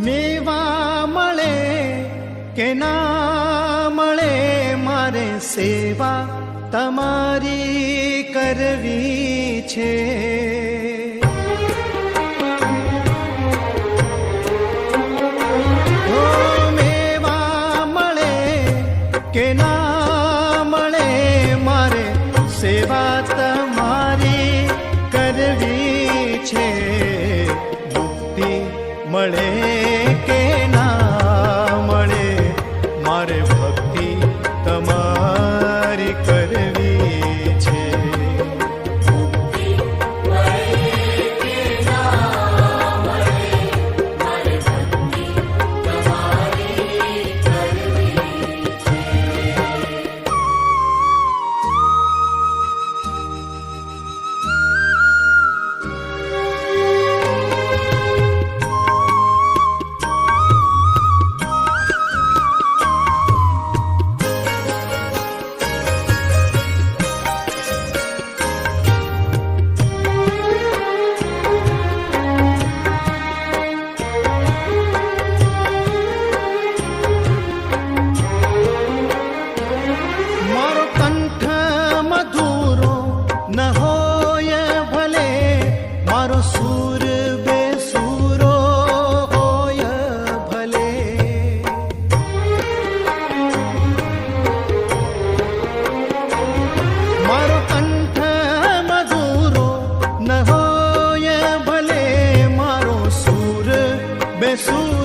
મેવા મળે કે ના મળે મારે સેવા તમારી કરવી છે. ઓ મેવા મળે કે ના મળે મારે સેવા તમારી કરવી છે. મુક્તિ મળે કે ના મળે મારે ભક્તિ તમારી કરવી છે. સુર બેસુરો હોય ભલે, મારો કંઠ મધુરો ન હોય ભલે, મારો સુર બેસુરો